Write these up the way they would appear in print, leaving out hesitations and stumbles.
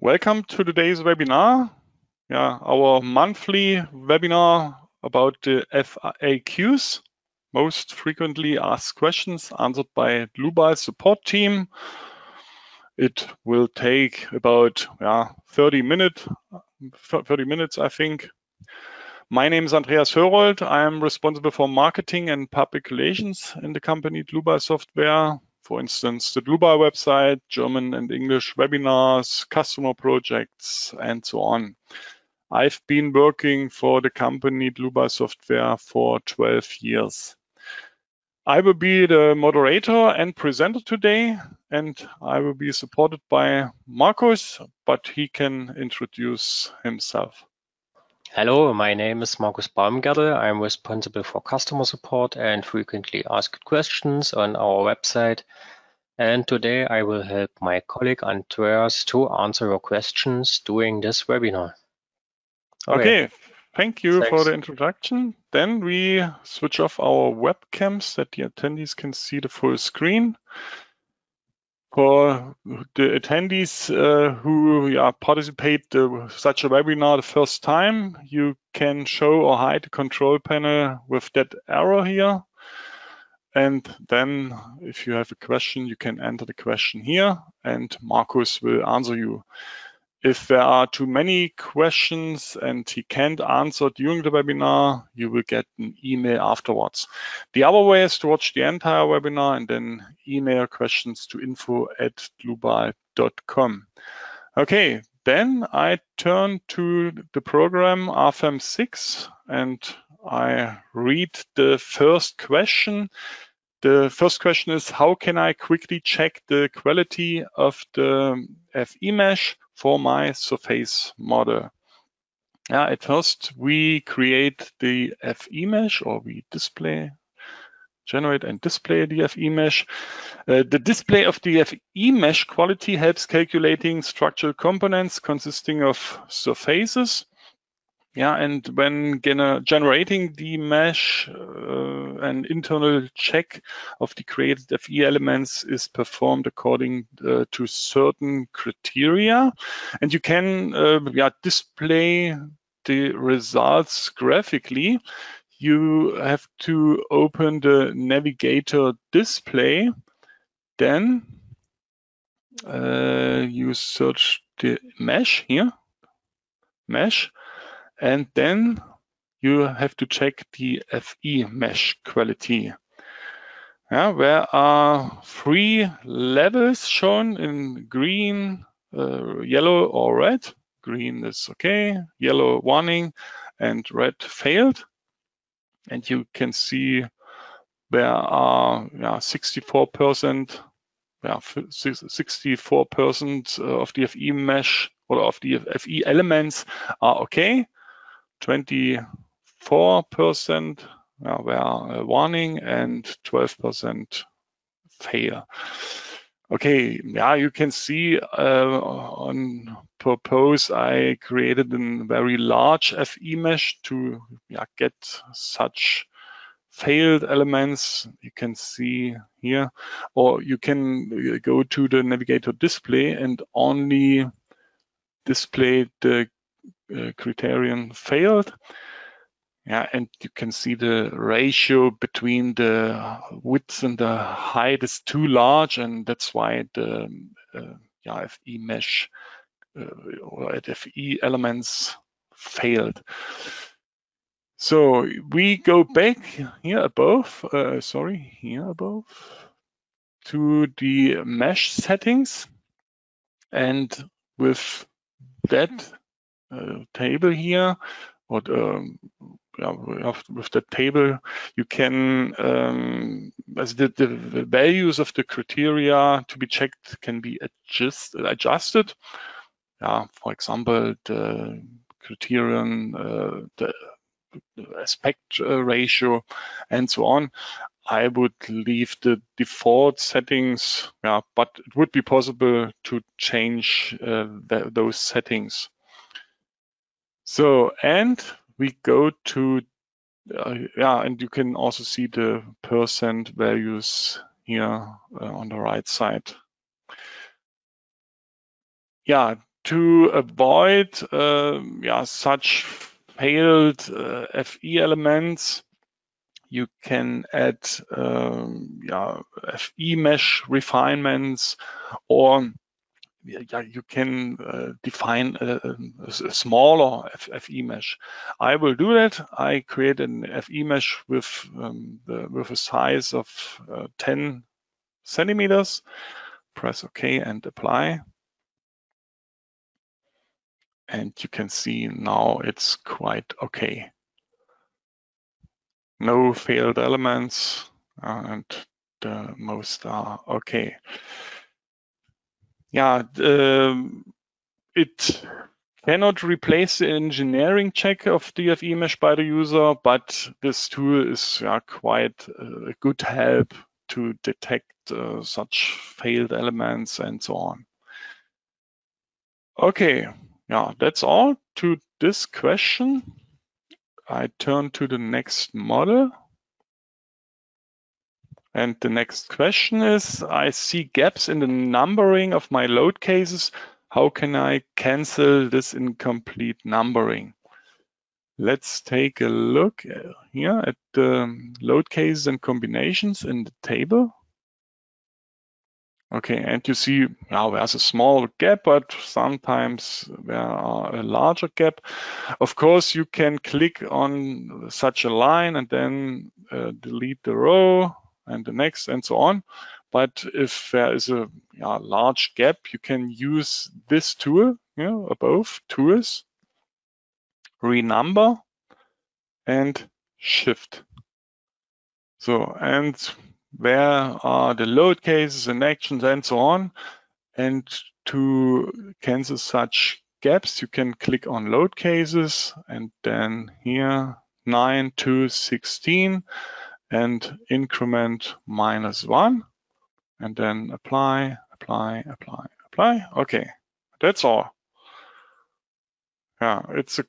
Welcome to today's webinar. Our monthly webinar about the FAQs, most frequently asked questions answered by Dlubal support team. It will take about 30 minutes, I think. My name is Andreas Hörold. I am responsible for marketing and public relations in the company Dlubal Software. For instance, the Dlubal website, German and English webinars, customer projects, and so on. I've been working for the company Dlubal Software for 12 years. I will be the moderator and presenter today, and I will be supported by Markus, but he can introduce himself. Hello, my name is Markus Baumgartel. I'm responsible for customer support and frequently asked questions on our website. And today I will help my colleague Andreas to answer your questions during this webinar. Okay, thank you for Thanks. the introduction. Then we switch off our webcams that the attendees can see the full screen. For the attendees who participate such a webinar the first time, you can show or hide the control panel with that arrow here. And then if you have a question, you can enter the question here and Markus will answer you. If there are too many questions and he can't answer during the webinar, you will get an email afterwards. The other way is to watch the entire webinar and then email questions to info@dlubal.com. Okay, then I turn to the program RFM6 and I read the first question. The first question is, how can I quickly check the quality of the FE mesh for my surface model? At first, we create the FE mesh, or we generate and display the FE mesh. The display of the FE mesh quality helps calculating structural components consisting of surfaces. And when generating the mesh, an internal check of the created FE elements is performed according to certain criteria. And you can display the results graphically. You have to open the navigator display. Then you search the mesh here, mesh. And then you have to check the FE mesh quality. There are 3 levels shown in green, yellow, or red. Green is okay, yellow warning, and red failed. And you can see there are 64%. 64% of the FE mesh or of the FE elements are okay. 24% were warning and 12% fail. Okay, you can see on purpose I created a very large FE mesh to get such failed elements. You can see here, or you can go to the navigator display and only display the criterion failed. And you can see the ratio between the width and the height is too large, and that's why the FE mesh or FE elements failed. So we go back here above, to the mesh settings, and with that table here, with the table, you can, as the values of the criteria to be checked can be adjusted. For example, the criterion, the aspect ratio, and so on. I would leave the default settings, but it would be possible to change those settings. So, and we go to, and you can also see the percent values here on the right side. to avoid such failed FE elements, you can add FE mesh refinements, or you can define a smaller FE mesh. I will do that. I create an FE mesh with a size of 10 centimeters. Press OK and apply. And you can see now it's quite okay. No failed elements, and the most are okay. Yeah, it cannot replace the engineering check of the FE mesh by the user, but this tool is quite a good help to detect such failed elements and so on. Okay, yeah, that's all to this question. I turn to the next model. And the next question is, I see gaps in the numbering of my load cases. How can I cancel this incomplete numbering? Let's take a look here at the load cases and combinations in the table. Okay, and you see now there's a small gap, but sometimes there are a larger gap. Of course, you can click on such a line and then delete the row and the next and so on. But if there is a large gap, you can use this tool, above tools, renumber and shift. So, and where are the load cases and actions and so on. And to cancel such gaps, you can click on load cases and then here 9 to 16 and increment -1 and then apply. Okay, that's all. Yeah, it's a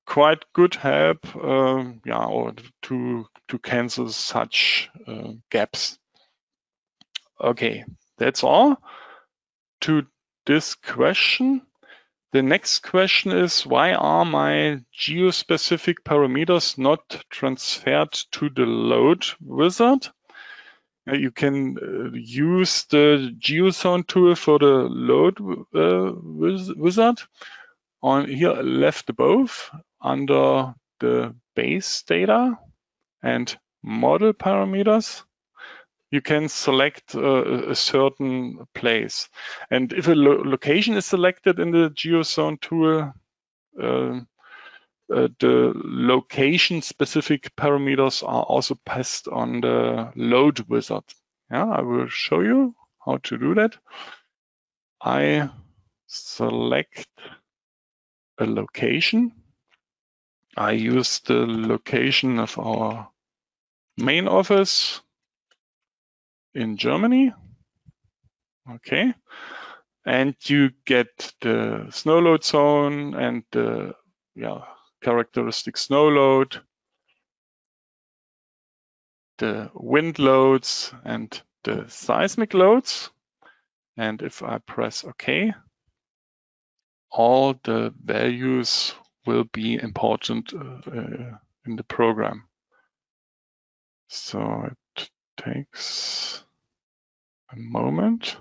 quite good help or to cancel such gaps. Okay, that's all to this question. The next question is, why are my geospecific parameters not transferred to the load wizard? You can use the geozone tool for the load wizard. On here left above under the base data and model parameters, you can select a certain place. And if a location is selected in the geozone tool, the location specific parameters are also passed on the load wizard. Yeah, I will show you how to do that. I select a location. I use the location of our main office in Germany. Okay. And you get the snow load zone and the characteristic snow load, the wind loads and the seismic loads. And if I press OK, all the values will be important in the program. So it takes a moment.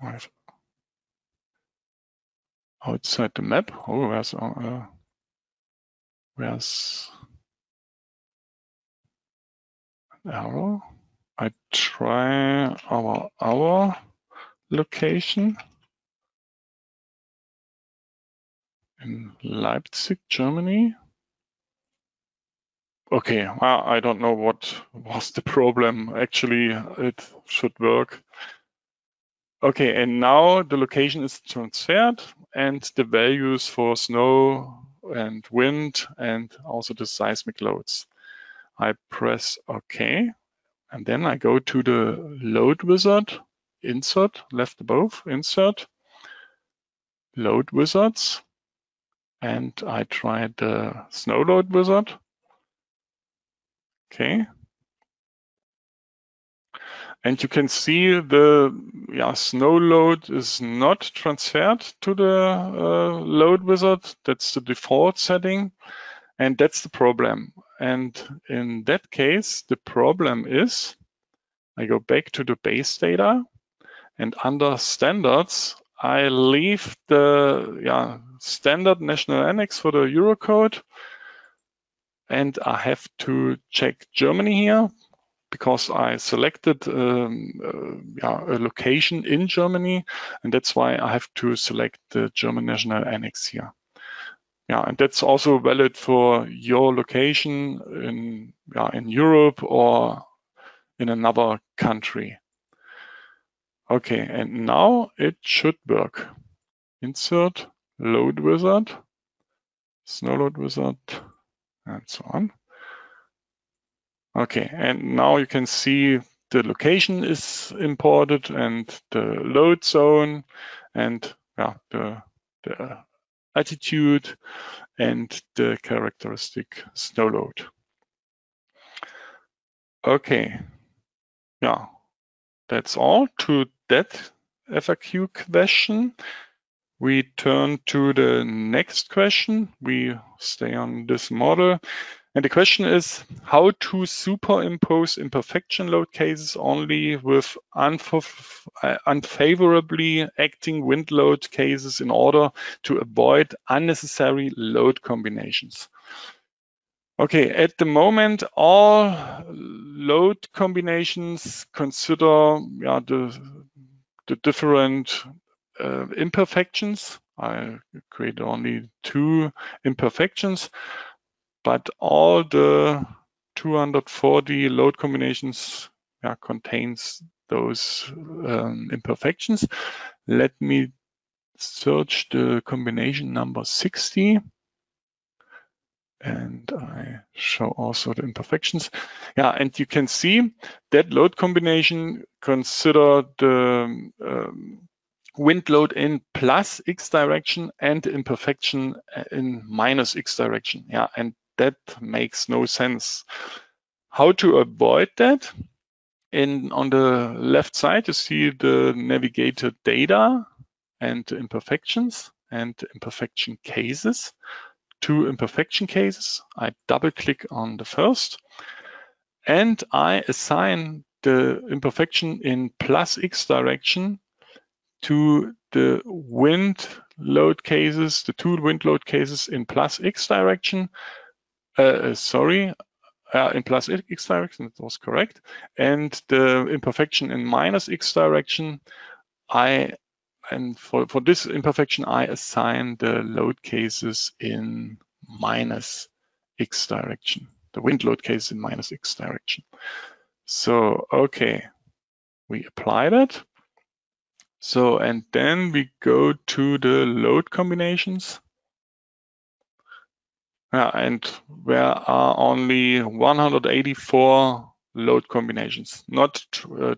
Right. Outside the map. Oh, where's an arrow? I try our location in Leipzig, Germany. Okay, well, I don't know what was the problem. Actually, it should work. Okay, and now the location is transferred and the values for snow and wind and also the seismic loads. I press OK, and then I go to the load wizard, insert, left above, insert, load wizards, and I try the snow load wizard. Okay. And you can see the snow load is not transferred to the load wizard. That's the default setting, and that's the problem. And in that case, the problem is, I go back to the base data, and under standards, I leave the standard national annex for the Eurocode, and I have to check Germany here, because I selected a location in Germany, and that's why I have to select the German national annex here. Yeah, and that's also valid for your location in Europe or in another country. Okay, and now it should work. Insert load wizard, snow load wizard, and so on. Okay, and now you can see the location is imported and the load zone and the altitude and the characteristic snow load. Okay, yeah, that's all to that FAQ question. We turn to the next question. We stay on this model. And the question is how to superimpose imperfection load cases only with unfavorably acting wind load cases in order to avoid unnecessary load combinations. Okay, at the moment, all load combinations consider the different imperfections. I create only 2 imperfections. But all the 240 load combinations contains those imperfections. Let me search the combination number 60. And I show also the imperfections. Yeah, and you can see that load combination consider the wind load in plus X direction and imperfection in minus X direction. Yeah, and that makes no sense. How to avoid that? On the left side, you see the navigated data and the imperfections and the imperfection cases. 2 imperfection cases. I double click on the first and I assign the imperfection in plus X direction to the wind load cases, the 2 wind load cases in plus X direction. In plus X direction, that was correct. And the imperfection in minus X direction, for this imperfection, I assign the load cases in minus X direction, the wind load case in minus X direction. So, okay, we apply that. So, and then we go to the load combinations. And there are only 184 load combinations, not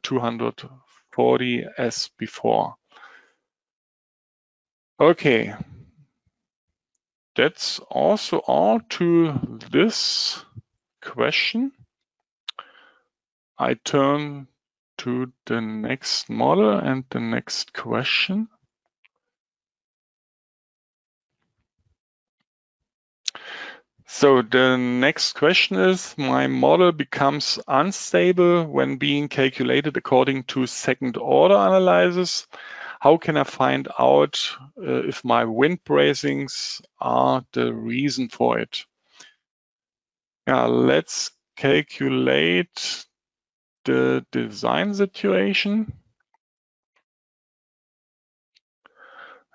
240 as before. Okay, that's also all to this question. I turn to the next model and the next question. So the next question is, my model becomes unstable when being calculated according to second order analysis. How can I find out if my wind bracings are the reason for it? Yeah, let's calculate the design situation.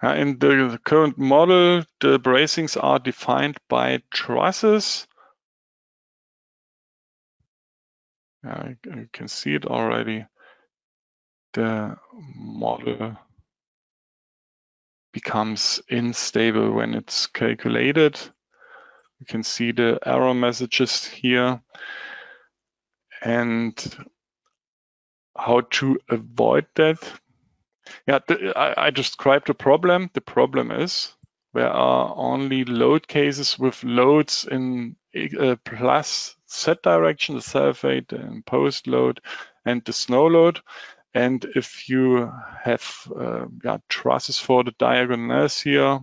In the current model, the bracings are defined by trusses. You can see it already. The model becomes unstable when it's calculated. You can see the error messages here. And how to avoid that? Yeah, I described the problem. The problem is there are only load cases with loads in plus Z direction, the self-weight and post load, and the snow load. And if you have trusses for the diagonals here,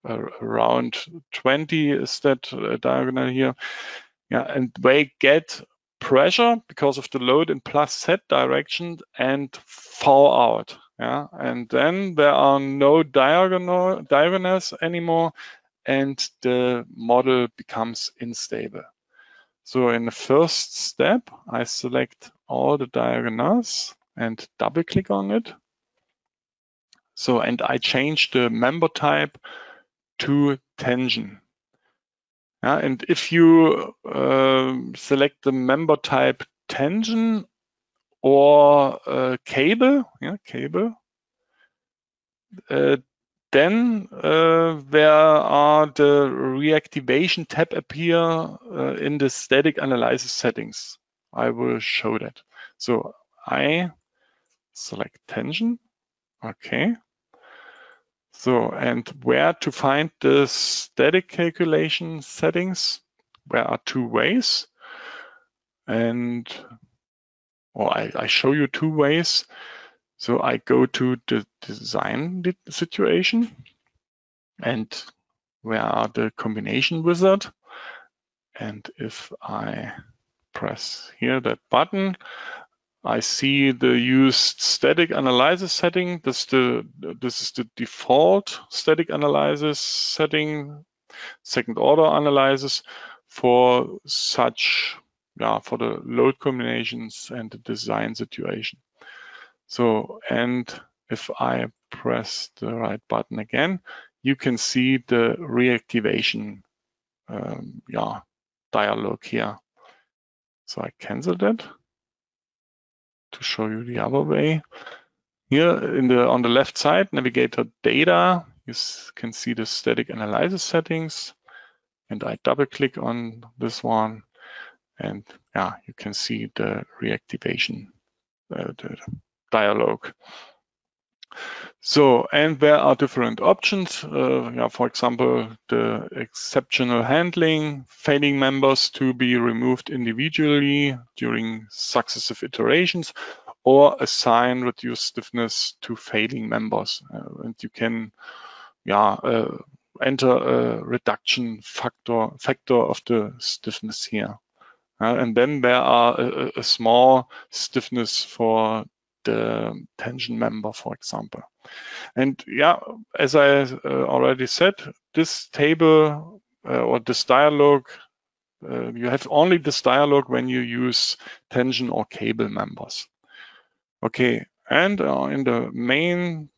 around 20 is that diagonal here. Yeah, and they get pressure because of the load in plus z direction and fall out. Yeah, and then there are no diagonals anymore, and the model becomes unstable. So in the first step, I select all the diagonals and double click on it. So, and I change the member type to tension. And if you select the member type tension or cable, then there are the reactivation tab appear in the static analysis settings. I will show that. So I select tension. Okay. So, and where to find the static calculation settings? There are two ways. And I show you two ways. So I go to the design situation, and where are the combination wizard? And if I press here that button, I see the used static analysis setting. This is the default static analysis setting, second order analysis for such, for the load combinations and the design situation. So, and if I press the right button again, you can see the reactivation dialog here. So I cancel that to show you the other way. Here on the left side, navigator data, you can see the static analysis settings, and I double click on this one, and you can see the reactivation the dialog. So, and there are different options. For example, the exceptional handling, failing members to be removed individually during successive iterations, or assign reduced stiffness to failing members. And you can enter a reduction factor of the stiffness here. And then there are a small stiffness for the tension member, for example. And as I already said, this table or this dialog, you have only this dialog when you use tension or cable members. Okay, and in the main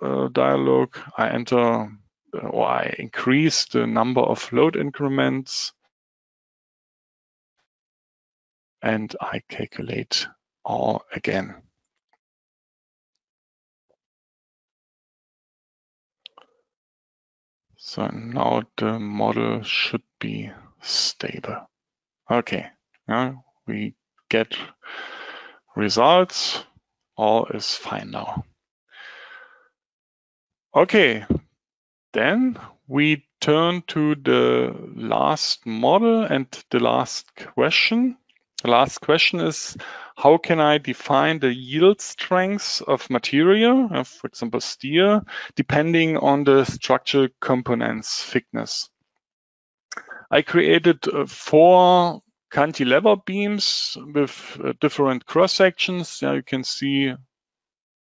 dialog, I enter or I increase the number of load increments, and I calculate all again. So now the model should be stable. Okay, now we get results. All is fine now. Okay, then we turn to the last model and the last question. The last question is, how can I define the yield strengths of material, for example, steel, depending on the structural components thickness? I created 4 cantilever beams with different cross sections. You can see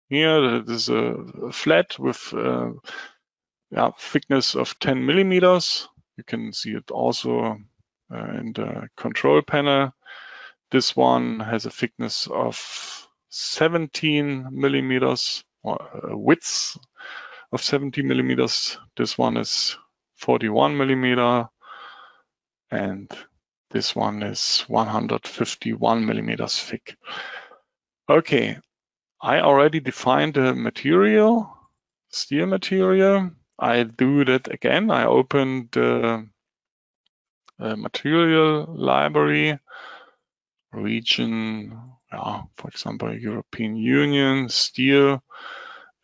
here there's a flat with thickness of 10 millimeters. You can see it also in the control panel. This one has a thickness of 17 millimeters, or a width of 17 millimeters. This one is 41 millimeter, and this one is 151 millimeters thick. Okay, I already defined the material, steel material. I do that again. I open the material library, region, for example, European Union, steel.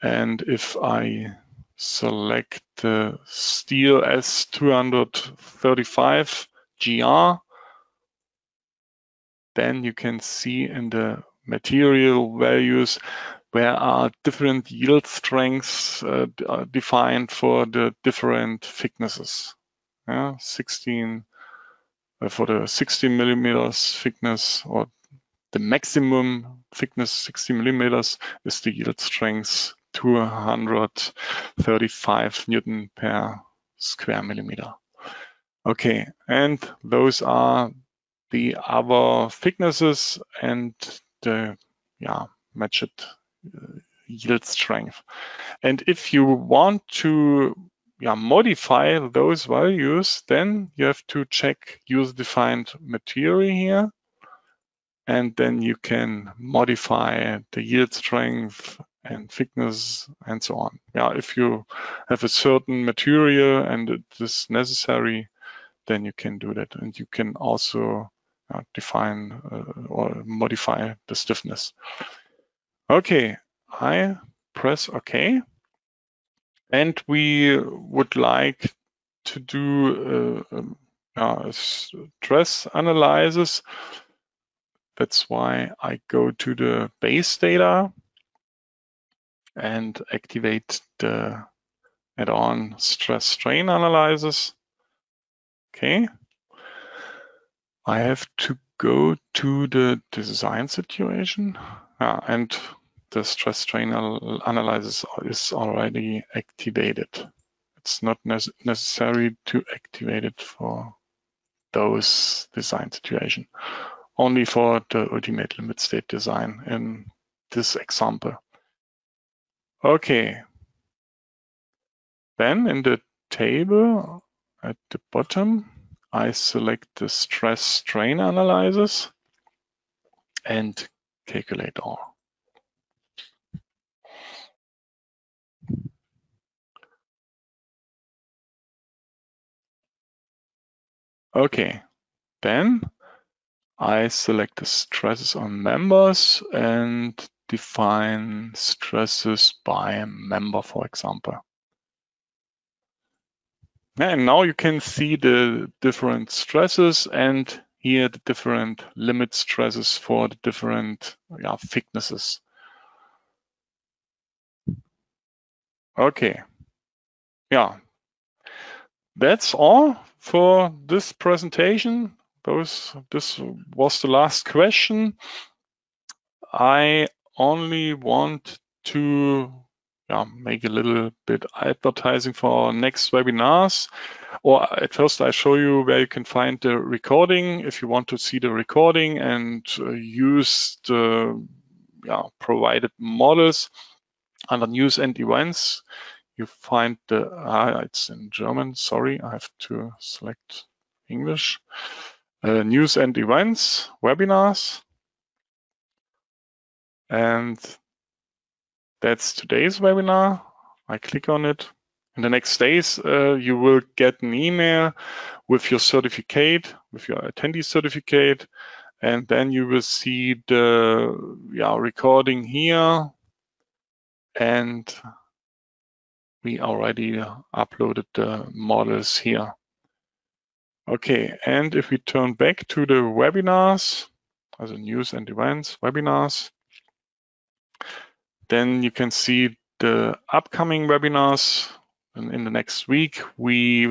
And if I select the steel S235 GR, then you can see in the material values where are different yield strengths defined for the different thicknesses. Yeah, 16 for the 16 millimeters thickness, or the maximum thickness 60 millimeters is the yield strength 235 Newton per square millimeter. Okay, and those are the other thicknesses and the matched yield strength. And if you want to modify those values, then you have to check user-defined material here, and then you can modify the yield strength and thickness and so on. If you have a certain material and it is necessary, then you can do that, and you can also define or modify the stiffness. Okay, I press OK, and we would like to do a stress analysis. That's why I go to the base data and activate the add-on stress strain analysis. Okay. I have to go to the design situation, and the stress strain analysis is already activated. It's not necessary to activate it for those design situations, only for the ultimate limit state design in this example. Okay. Then in the table at the bottom, I select the stress strain analysis and calculate all. Okay, then I select the stresses on members and define stresses by member, for example. And now you can see the different stresses and here the different limit stresses for the different thicknesses. Okay, that's all for this presentation. This was the last question. I only want to make a little bit advertising for our next webinars. Or at first I show you where you can find the recording if you want to see the recording and use the provided models. Under news and events, you find the, it's in German, sorry, I have to select English. News and events, webinars. And that's today's webinar. I click on it. In the next days, you will get an email with your certificate, with your attendee certificate, and then you will see the recording here. And we already uploaded the models here. Okay, and if we turn back to the webinars, as news and events, webinars, then you can see the upcoming webinars. In the next week, we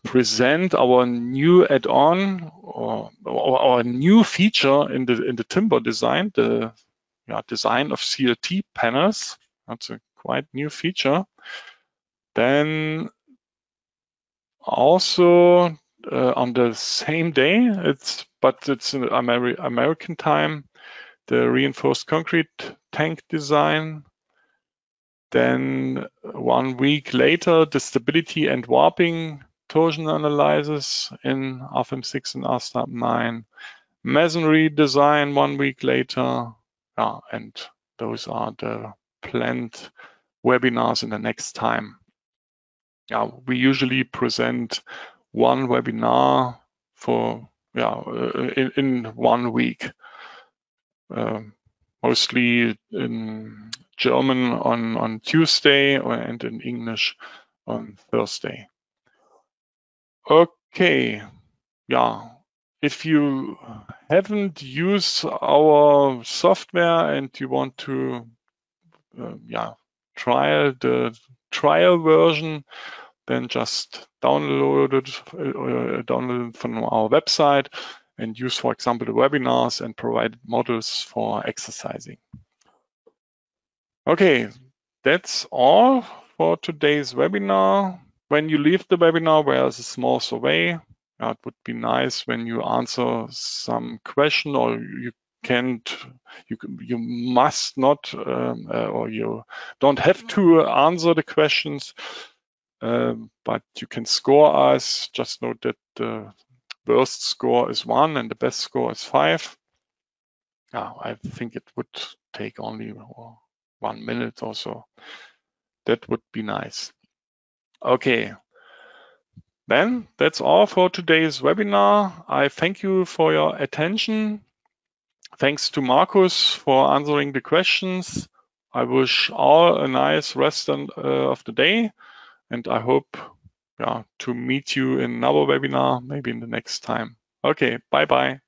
present our new add-on or our new feature in the timber design, the design of CLT panels. That's a quite new feature. Then also on the same day, it's in American time, the reinforced concrete tank design. Then 1 week later, the stability and warping torsion analysis in RFM 6 and RSTARP 9. Mezery design 1 week later. And those are the planned webinars in the next time. We usually present one webinar for in 1 week. Mostly in German on Tuesday and in English on Thursday. Okay, if you haven't used our software and you want to try the trial version, then just download it from our website and use, for example, the webinars and provide models for exercising. Okay, that's all for today's webinar. When you leave the webinar, there's a small survey. It would be nice when you answer some question, or you must not, or you don't have to answer the questions, but you can score us. Just note that the worst score is 1 and the best score is 5. I think it would take only 1 minute or so. That would be nice. Okay. Then that's all for today's webinar. I thank you for your attention. Thanks to Markus for answering the questions. I wish all a nice rest of the day, and I hope to meet you in another webinar, maybe in the next time. Okay, bye-bye.